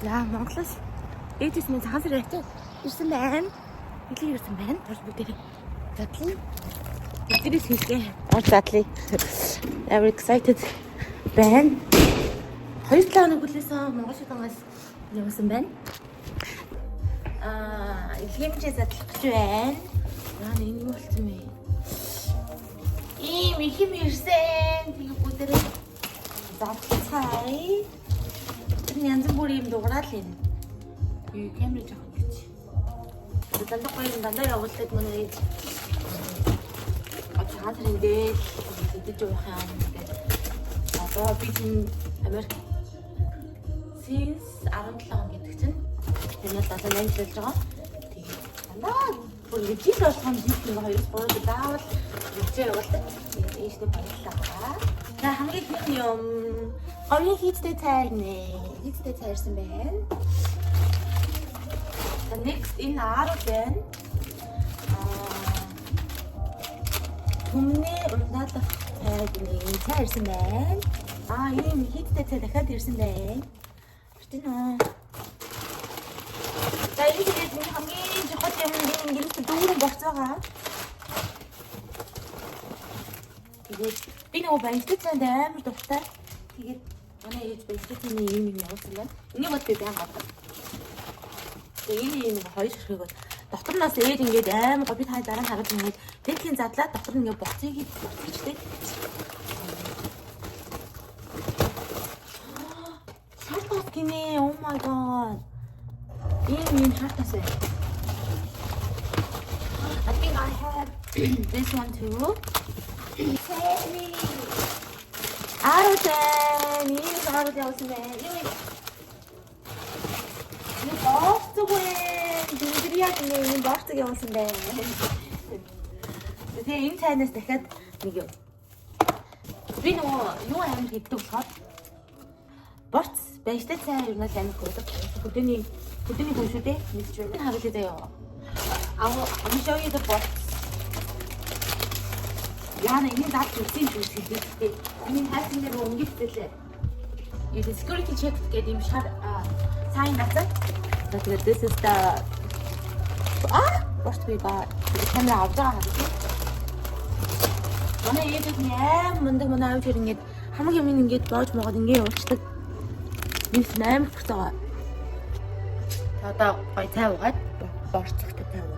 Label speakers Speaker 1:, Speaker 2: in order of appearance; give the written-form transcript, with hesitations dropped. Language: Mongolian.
Speaker 1: За Монголоос ээжээс минь цагаан сар ячаад ирсэн байна. Хэлий ирсэн байна. Төр бүгдээ задлаа. Эдгээрээс хийлгээ. Задлаа. I'm excited. байна. 2-7 хоног хүлээсэн Монгол шударгаас явсан байна. Илгээмжээ задлах гэж байна. Яа нэг юм болцсон бэ? Ийм их юм ирсэн. Тэгээ бүгдээ задлаа. Янз бүрийн юм дуурал юм. Юу камер жоохон гэж. Дандаа гоё дандаа явуулдаг манай ээж. Цагаан сарын дээр идэж явах юм гэдэг. Одоо би чинь Америк since 17 он гэдэг чинь энэ одоо 8 жил байгаа. Тэгээ дандаа бүр жил болгоом жил нэг 2-3 даавал явж явуулдаг. Тэгээ ээжтэй баярлалаа. За хамгийн их юм говийн хийцтэй цай нэ. Хийцтэй цайрсан байна. The next энэ аарууд байна. Түмний ундаалах цайг цайрсан байна. Ийм хийцтэй цай дахиад ирсэн байна. Тэртээ нөө. За энэ хамгийн чухал юм ингээд дүүрэн борцоогоо. Тэгээд би нөгөө баяжтай цайд амар дуртай. Тэгээд манай ээж баяжтай ийм юм явуулсан байна. Энийг бод би байнга авдаг. Тэгээ энэ хоёр ширхэг бол дотор нас ээж ингээд амар гоо би та дараа нь хараад ингээд тэтгэлийн задлаад дотор нь ингээд боцыг хийчихтэй. Шалтгаан гинэ. Oh my god. Ийм шалтгаан. I think I have this one too. Sorry. 아로젠 이 아로 되었으면 이 버스트고엔 dindiriyagны энэ бортог явуулсан байна. Тэгээ энэ цайнаас дахиад нэг юм. Би нөгөө юу амар хийдэг болохоор борц баяжтай цай юу нэг амар хөөдөг. Хөдөөний хүн шүү дээ. Мэдж байна. Харуулъя заяа. I'm show you the box. Яна энэ дат үсийн зүйлсээ. Энэ хайсан дээр өнгөцөлээ. Энэ security check гэдэг юм шар сайн бацаа. Тэгээд this is the what we got. Камера авч байгаа юм. Манай ээжид яам мундаг манай аав чинь ингээд хамаг юм ингээд боож могоод ингээд уучдаг. Мис 8 хүртэл. Одоо гой цай угаад борцогтой тавь.